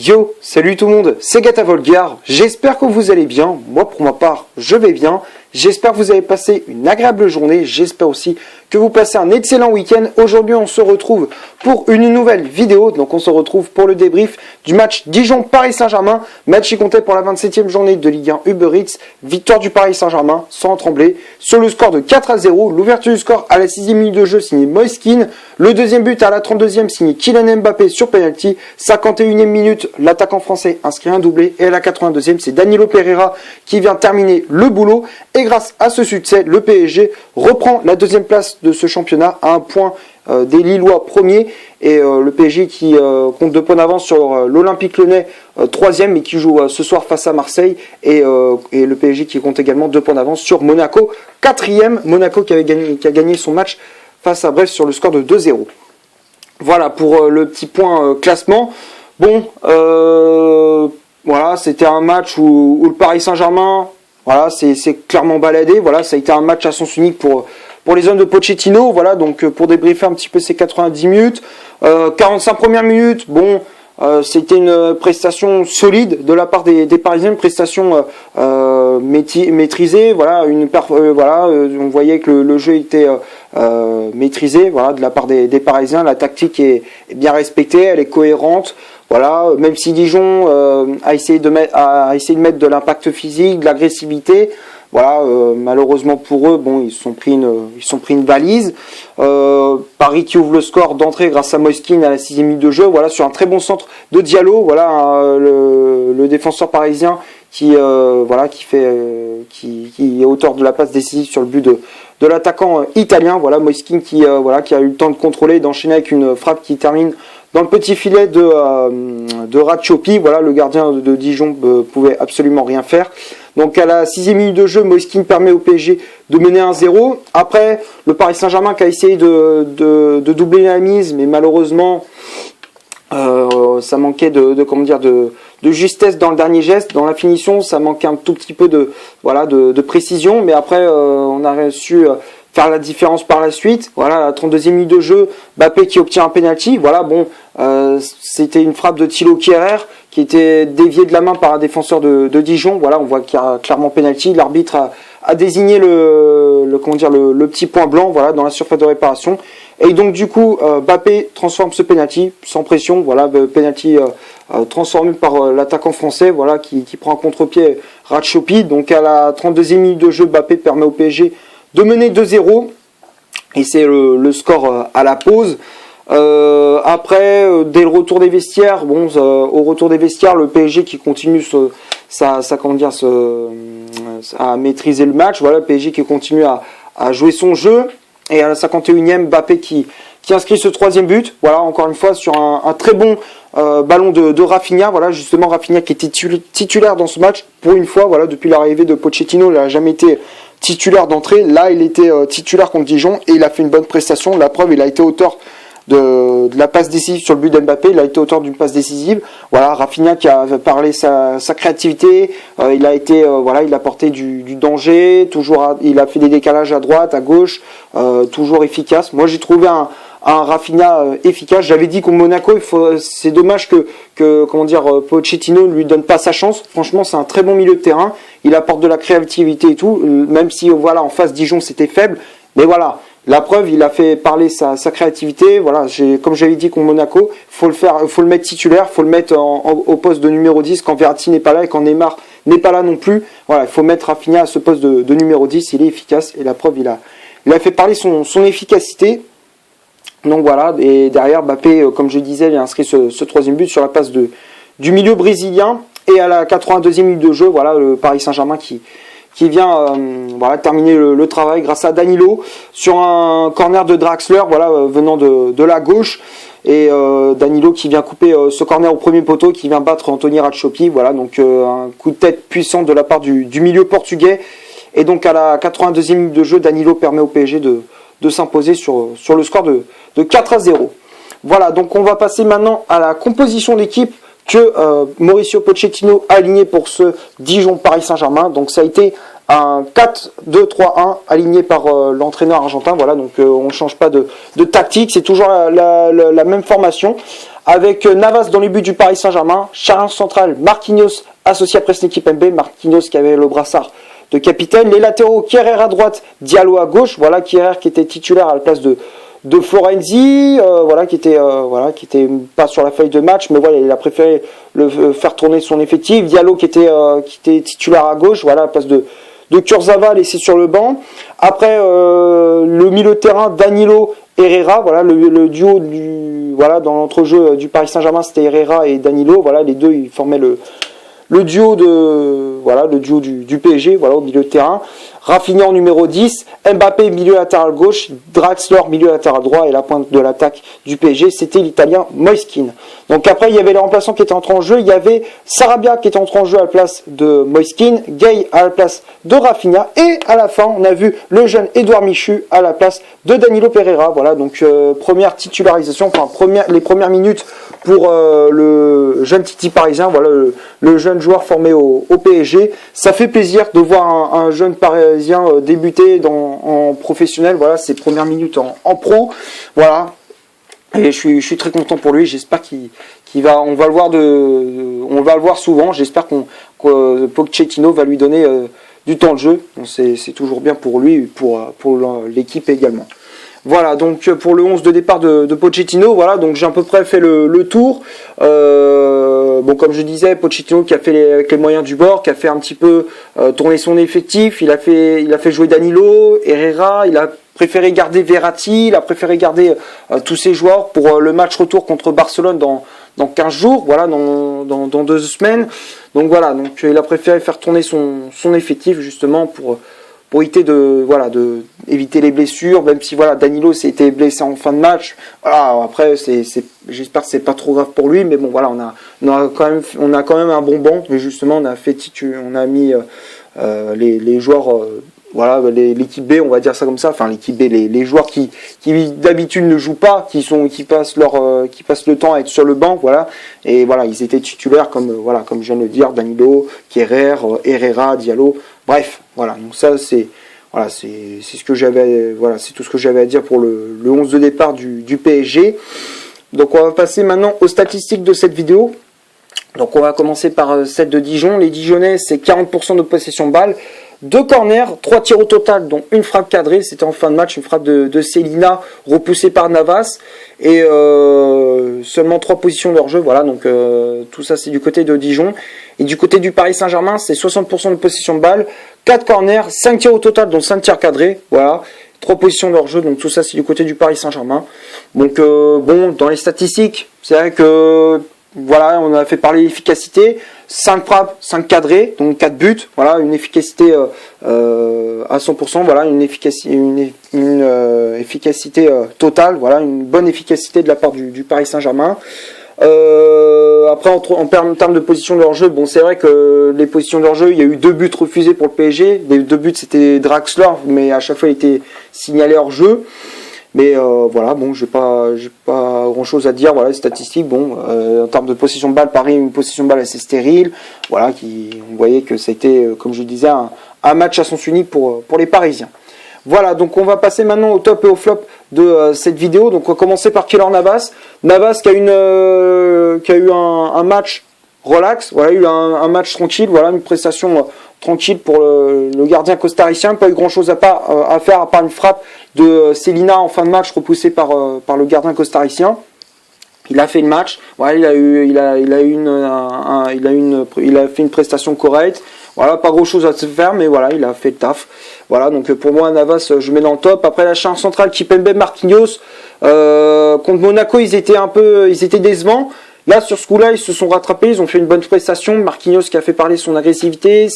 Yo, salut tout le monde, c'est Gata Volgar, j'espère que vous allez bien, moi pour ma part je vais bien, j'espère que vous avez passé une agréable journée, j'espère aussi que vous passez un excellent week-end. Aujourd'hui on se retrouve pour une nouvelle vidéo, donc on se retrouve pour le débrief du match Dijon-Paris Saint-Germain, match qui comptait pour la 27e journée de Ligue 1 Uber Eats, victoire du Paris Saint-Germain sans trembler, sur le score de 4-0, l'ouverture du score à la 6e minute de jeu signé Moise Kean, le deuxième but à la 32e signé Kylian Mbappé sur penalty, 51e minute, l'attaquant français inscrit un doublé et à la 82e c'est Danilo Pereira qui vient terminer le boulot et grâce à ce succès le PSG reprend la deuxième place de ce championnat à un point des Lillois premiers et le PSG qui compte 2 points d'avance sur l'Olympique Lyonnais 3e mais qui joue ce soir face à Marseille et le PSG qui compte également 2 points d'avance sur Monaco 4e, Monaco qui a gagné son match face à Brest sur le score de 2-0. Voilà pour le petit point classement. Bon, voilà, c'était un match où le Paris Saint-Germain, voilà, c'est clairement baladé. Voilà, ça a été un match à sens unique pour les hommes de Pochettino. Voilà, donc pour débriefer un petit peu ces 90 minutes, 45 premières minutes. Bon, c'était une prestation solide de la part des Parisiens, une prestation maîtrisée. Voilà, on voyait que le jeu était maîtrisé. Voilà, de la part des Parisiens, la tactique est bien respectée, elle est cohérente. Voilà, même si Dijon a essayé de mettre de l'impact physique, de l'agressivité, voilà, malheureusement pour eux, bon, ils se sont pris une valise. Paris qui ouvre le score d'entrée grâce à Moise Kean à la 6e minute de jeu, voilà, sur un très bon centre de Diallo, voilà, le défenseur parisien qui est auteur de la passe décisive sur le but de l'attaquant italien, voilà, Moise Kean qui a eu le temps de contrôler et d'enchaîner avec une frappe qui termine dans le petit filet de Ratchopi. Voilà, le gardien de Dijon pouvait absolument rien faire. Donc à la 6e minute de jeu, Moise Kean permet au PSG de mener 1-0. Après, le Paris Saint-Germain qui a essayé de doubler la mise, mais malheureusement, ça manquait de justesse dans le dernier geste, dans la finition, ça manquait un tout petit peu de précision. Mais après, on a su faire la différence par la suite. Voilà, à la 32e minute de jeu, Mbappé qui obtient un penalty. Voilà, bon, c'était une frappe de Thilo Kehrer qui était déviée de la main par un défenseur de Dijon. Voilà, on voit qu'il y a clairement penalty. L'arbitre a désigné le petit point blanc, voilà, dans la surface de réparation. Et donc du coup, Mbappé transforme ce penalty sans pression. Voilà, penalty transformé par l'attaquant français, voilà, qui prend un contre-pied Ratchopi. Donc à la 32e minute de jeu, Mbappé permet au PSG de mener 2-0 et c'est le score à la pause. Après, dès le retour des vestiaires, bon, au retour des vestiaires, le PSG qui continue à maîtriser le match. Voilà, le PSG qui continue à jouer son jeu. Et à la 51e, Mbappé qui inscrit ce 3e but. Voilà, encore une fois sur un très bon ballon de Rafinha. Voilà, justement Rafinha qui était titulaire dans ce match pour une fois. Voilà, depuis l'arrivée de Pochettino, il n'a jamais été titulaire d'entrée. Là, il était titulaire contre Dijon et il a fait une bonne prestation. La preuve, il a été auteur de la passe décisive sur le but d'Mbappé. Il a été auteur d'une passe décisive. Voilà, Rafinha qui a parlé sa créativité. Il a porté du danger. Il a fait des décalages à droite, à gauche, toujours efficace. Moi, j'ai trouvé un Rafinha efficace. J'avais dit qu'au Monaco, c'est dommage que Pochettino ne lui donne pas sa chance. Franchement, c'est un très bon milieu de terrain. Il apporte de la créativité et tout, même si voilà, en face Dijon c'était faible. Mais voilà, la preuve, il a fait parler sa créativité. Voilà, comme j'avais dit contre Monaco, faut le mettre titulaire, faut le mettre au poste de numéro 10 quand Verratti n'est pas là et quand Neymar n'est pas là non plus. Voilà, il faut mettre Rafinha à ce poste de numéro 10, il est efficace et la preuve, il a fait parler son efficacité. Donc voilà, et derrière Mbappé, comme je disais, il a inscrit ce 3e but sur la passe du milieu brésilien. Et à la 82e minute de jeu, voilà, le Paris Saint-Germain qui vient terminer le travail grâce à Danilo sur un corner de Draxler, voilà, venant de la gauche. Et Danilo qui vient couper ce corner au premier poteau, qui vient battre Anthony Ratchopi. Voilà, donc un coup de tête puissant de la part du milieu portugais. Et donc à la 82e minute de jeu, Danilo permet au PSG de s'imposer sur le score de 4-0. Voilà, donc on va passer maintenant à la composition d'équipe que Mauricio Pochettino a aligné pour ce Dijon-Paris Saint-Germain. Donc ça a été un 4-2-3-1 aligné par l'entraîneur argentin. Voilà, donc on ne change pas de tactique, c'est toujours la même formation. avec Navas dans les buts du Paris Saint-Germain, charnière centrale Marquinhos associé à Presnel Kimpembe, Marquinhos qui avait le brassard de capitaine, les latéraux Kehrer à droite, Diallo à gauche, voilà Kehrer qui était titulaire à la place de Florenzi, voilà qui était pas sur la feuille de match, mais voilà il a préféré faire tourner son effectif. Diallo qui était titulaire à gauche, voilà à la place de Kurzawa laissé sur le banc. Après le milieu de terrain Danilo Herrera, voilà le duo dans l'entrejeu du Paris Saint-Germain, c'était Herrera et Danilo, voilà les deux ils formaient le duo du PSG, voilà au milieu de terrain. Rafinha en numéro 10, Mbappé milieu latéral gauche, Draxler milieu latéral droit et la pointe de l'attaque du PSG, c'était l'Italien Moiskin. Donc après il y avait les remplaçants qui étaient entrés en jeu, il y avait Sarabia qui était entré en jeu à la place de Moiskin, Gay à la place de Rafinha et à la fin on a vu le jeune Edouard Michu à la place de Danilo Pereira. Voilà donc première titularisation, les premières minutes pour le jeune Titi parisien, voilà le jeune joueur formé au PSG. Ça fait plaisir de voir un jeune parisien débuter en professionnel, voilà ses premières minutes en pro, voilà. Et je suis très content pour lui. J'espère on va le voir souvent. J'espère que Pochettino va lui donner du temps de jeu. C'est toujours bien pour lui, pour l'équipe également. Voilà, donc pour le 11 de départ de Pochettino, voilà, donc j'ai à peu près fait le tour. Bon, comme je disais, Pochettino qui a fait avec les moyens du bord, qui a fait un petit peu tourner son effectif. Il a fait jouer Danilo, Herrera, il a préféré garder Verratti, il a préféré garder tous ses joueurs pour le match retour contre Barcelone dans 15 jours, voilà, dans 2 semaines. Donc voilà, donc il a préféré faire tourner son effectif justement pour éviter les blessures, même si voilà Danilo s'est été blessé en fin de match. Voilà, après j'espère que c'est pas trop grave pour lui, mais bon voilà, on a quand même un bon banc, mais justement on a mis les joueurs voilà, l'équipe B, on va dire ça comme ça, enfin l'équipe B, les joueurs qui d'habitude ne jouent pas, qui passent le temps à être sur le banc, voilà, et voilà, ils étaient titulaires comme je viens de le dire, Danilo, Kehrer, Herrera, Diallo, bref, voilà, donc ça c'est ce que j'avais, voilà, c'est tout ce que j'avais à dire pour le 11 de départ du PSG. Donc on va passer maintenant aux statistiques de cette vidéo. Donc on va commencer par celle de Dijon. Les Dijonnais, c'est 40% de possession de balle, 2 corners, 3 tirs au total, dont une frappe cadrée. C'était en fin de match, une frappe de Celina repoussée par Navas. Et seulement 3 positions de hors-jeu. Voilà, donc tout ça c'est du côté de Dijon. Et du côté du Paris Saint-Germain, c'est 60% de possession de balle, 4 corners, 5 tirs au total, dont 5 tirs cadrés. Voilà, 3 positions de hors-jeu. Donc tout ça c'est du côté du Paris Saint-Germain. Donc bon, dans les statistiques, c'est vrai que voilà, on a fait parler d'efficacité, 5 frappes, 5 cadrés, donc 4 buts, voilà, une efficacité à 100%, voilà, une efficacité totale, voilà, une bonne efficacité de la part du Paris Saint-Germain. Après, en termes de position de hors-jeu, bon, c'est vrai que les positions de hors-jeu, il y a eu 2 buts refusés pour le PSG, les 2 buts c'était Draxler, mais à chaque fois il était signalé hors-jeu. Mais voilà, bon, j'ai pas grand chose à dire. Voilà, les statistiques, bon, en termes de possession de balle, Paris une possession de balle assez stérile. Voilà, on voyait que c'était, comme je disais, un match à sens unique pour les Parisiens. Voilà, donc on va passer maintenant au top et au flop de cette vidéo. Donc on va commencer par Keylor Navas. Navas qui a eu un match relax. Voilà, il a eu un match tranquille. Voilà, une prestation tranquille pour le gardien costaricien. Pas eu grand chose à faire à part une frappe de Celina en fin de match repoussée par le gardien costaricien. Il a fait le match. Voilà, il a fait une prestation correcte. Voilà, pas grand chose à se faire, mais voilà, il a fait le taf. Voilà, donc pour moi, Navas, je mets dans le top. Après la charnière centrale, Kimpembe, Marquinhos, contre Monaco, ils étaient décevants. Là, sur ce coup-là, ils se sont rattrapés, ils ont fait une bonne prestation. Marquinhos qui a fait parler son agressivité,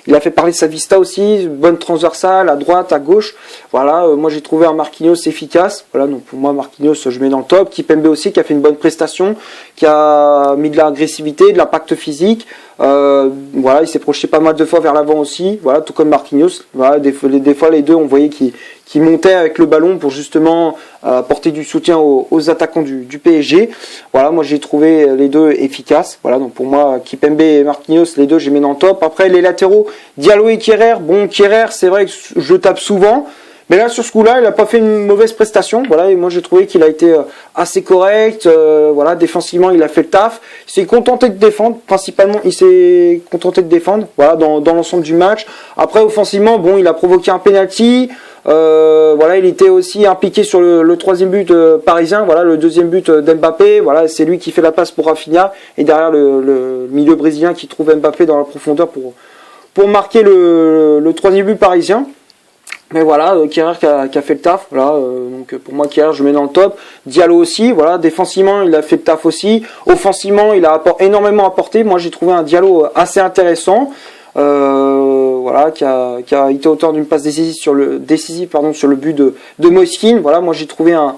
il a fait parler sa vista aussi, bonne transversale, à droite, à gauche. Voilà, moi j'ai trouvé un Marquinhos efficace. Voilà, donc pour moi, Marquinhos, je mets dans le top. Kimpembe aussi, qui a fait une bonne prestation, qui a mis de l'agressivité, de l'impact physique. Voilà, il s'est projeté pas mal de fois vers l'avant aussi. Voilà, tout comme Marquinhos. Voilà, des fois les deux, on voyait qu'ils montaient avec le ballon pour justement apporter du soutien aux attaquants du PSG. Voilà, moi j'ai trouvé les deux efficaces. Voilà, donc pour moi, Kimpembe et Marquinhos, les deux, j'ai mis dans le top. Après, les latéraux, Diallo et Kehrer. Bon, Kehrer, c'est vrai que je tape souvent, Mais là, sur ce coup-là, il n'a pas fait une mauvaise prestation. Voilà, et moi j'ai trouvé qu'il a été assez correct. Voilà, défensivement, il a fait le taf. Il s'est contenté de défendre. Principalement, il s'est contenté de défendre. Voilà, dans l'ensemble du match. Après, offensivement, bon, il a provoqué un penalty. Voilà, il était aussi impliqué sur le troisième but parisien. Voilà, le deuxième but d'Mbappé. Voilà, c'est lui qui fait la passe pour Rafinha. Et derrière le milieu brésilien qui trouve Mbappé dans la profondeur pour marquer le troisième but parisien. Mais voilà, Kehrer qui a fait le taf. Voilà, donc pour moi Kehrer je mets dans le top. Diallo aussi. Voilà, défensivement il a fait le taf aussi. Offensivement il a énormément apporté. Moi j'ai trouvé un Diallo assez intéressant. Voilà, qui a été auteur d'une passe décisive sur le but de Moiskin. Voilà, moi j'ai trouvé un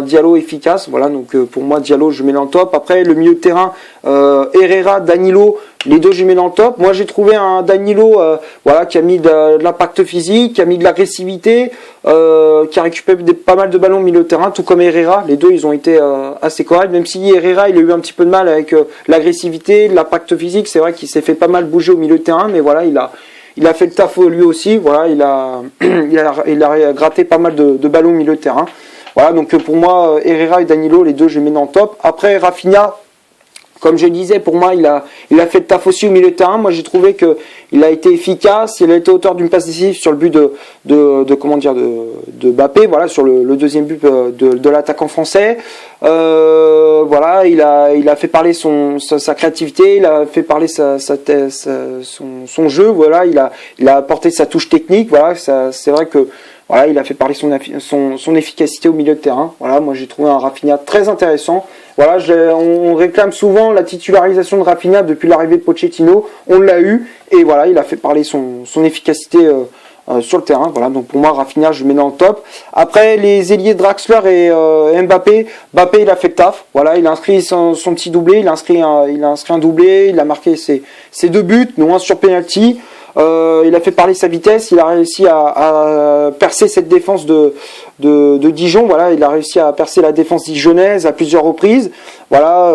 Diallo efficace. Voilà, donc pour moi Diallo je mets dans le top. Après le milieu de terrain, Herrera, Danilo, les deux je mets dans le top. Moi j'ai trouvé un Danilo voilà, qui a mis de l'impact physique, qui a mis de l'agressivité, qui a récupéré pas mal de ballons au milieu de terrain, tout comme Herrera. Les deux ils ont été assez corrects, même si Herrera il a eu un petit peu de mal avec l'agressivité, l'impact physique. C'est vrai qu'il s'est fait pas mal bouger au milieu de terrain, mais voilà, il a fait le taf lui aussi. Voilà, il a gratté pas mal de ballons au milieu de terrain. Voilà, donc pour moi, Herrera et Danilo, les deux, je les mets dans le top. Après, Rafinha, comme je disais, pour moi, il a fait le taf aussi au milieu de terrain. Moi, j'ai trouvé qu'il a été efficace. Il a été auteur d'une passe décisive sur le but de Mbappé. Voilà, sur le deuxième but de l'attaquant français. Voilà, il a fait parler sa créativité. Il a fait parler son jeu. Voilà, il a apporté sa touche technique. Voilà, c'est vrai que voilà, il a fait parler son efficacité au milieu de terrain. Voilà, moi j'ai trouvé un Rafinha très intéressant. Voilà, on réclame souvent la titularisation de Rafinha depuis l'arrivée de Pochettino. On l'a eu et voilà, il a fait parler son efficacité sur le terrain. Voilà, donc pour moi Rafinha je le mets dans le top. Après les ailiers Draxler et Mbappé, il a fait le taf. Voilà, il a inscrit son petit doublé, il a inscrit un doublé, il a marqué ses deux buts, dont un sur penalty. Il a fait parler sa vitesse, il a réussi à percer cette défense de Dijon. Voilà, il a réussi à percer la défense dijonnaise à plusieurs reprises. Voilà,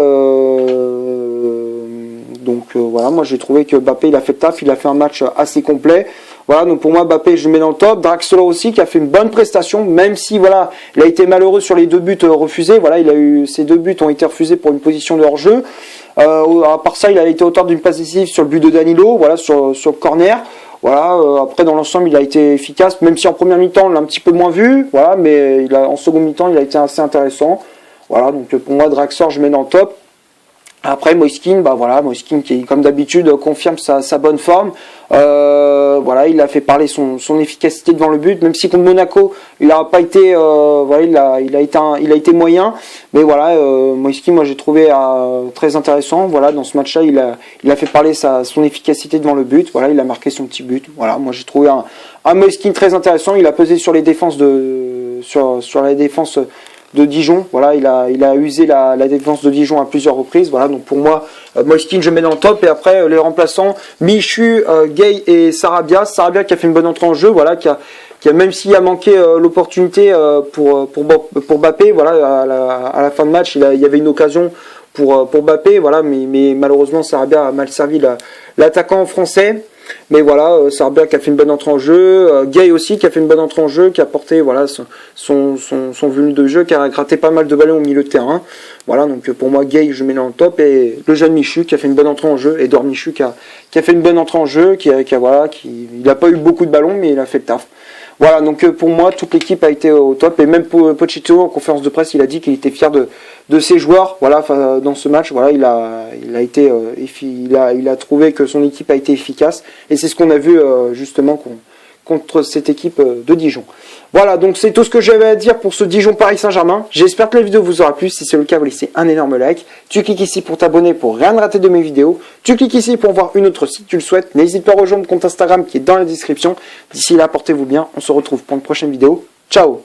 voilà, moi j'ai trouvé que Mbappé il a fait le taf, il a fait un match assez complet. Voilà, donc pour moi Mbappé je le mets dans le top. Draxler aussi qui a fait une bonne prestation, même si voilà, il a été malheureux sur les deux buts refusés. Voilà, ses deux buts ont été refusés pour une position de hors-jeu. À part ça, il a été auteur d'une passe décisive sur le but de Danilo, voilà, sur le corner. Voilà, après dans l'ensemble, il a été efficace, même si en première mi-temps, on l'a un petit peu moins vu, voilà, mais en seconde mi-temps, il a été assez intéressant. Voilà, donc pour moi, Draxler, je mets dans le top. Après Moiskin, Moiskin qui comme d'habitude confirme sa bonne forme. Voilà, il a fait parler son efficacité devant le but, même si contre Monaco, il a pas été, voilà, il a été moyen. Mais voilà, Moiskin, moi j'ai trouvé très intéressant. Voilà, dans ce match-là, il a fait parler son efficacité devant le but. Voilà, il a marqué son petit but. Voilà, moi j'ai trouvé un Moiskin très intéressant. Il a pesé sur les défenses sur la défense de Dijon. Voilà, il a usé la défense de Dijon à plusieurs reprises. Voilà, donc pour moi, Moiskin je mets dans le top. Et après les remplaçants, Michu, Gay et Sarabia qui a fait une bonne entrée en jeu. Voilà, qui a même s'il a manqué l'opportunité pour Mbappé, voilà, à la fin de match, il y avait une occasion pour Mbappé, voilà, mais malheureusement Sarabia a mal servi l'attaquant français. Mais voilà, Sarabia qui a fait une bonne entrée en jeu, Gay aussi qui a fait une bonne entrée en jeu, qui a porté voilà, son volume de jeu, qui a gratté pas mal de ballons au milieu de terrain. Voilà, donc pour moi Gay je mets dans le top, et le jeune Michu qui a fait une bonne entrée en jeu, Edouard Michu qui a fait une bonne entrée en jeu, il n'a pas eu beaucoup de ballons mais il a fait le taf. Voilà, donc pour moi toute l'équipe a été au top, et même Pochettino en conférence de presse il a dit qu'il était fier de ses joueurs. Voilà, dans ce match, voilà, il a trouvé que son équipe a été efficace, et c'est ce qu'on a vu justement contre cette équipe de Dijon. Voilà, donc c'est tout ce que j'avais à dire pour ce Dijon-Paris Saint-Germain. J'espère que la vidéo vous aura plu. Si c'est le cas, vous laissez un énorme like. Tu cliques ici pour t'abonner pour rien rater de mes vidéos. Tu cliques ici pour voir une autre si tu le souhaites. N'hésite pas à rejoindre mon compte Instagram qui est dans la description. D'ici là, portez-vous bien. On se retrouve pour une prochaine vidéo. Ciao!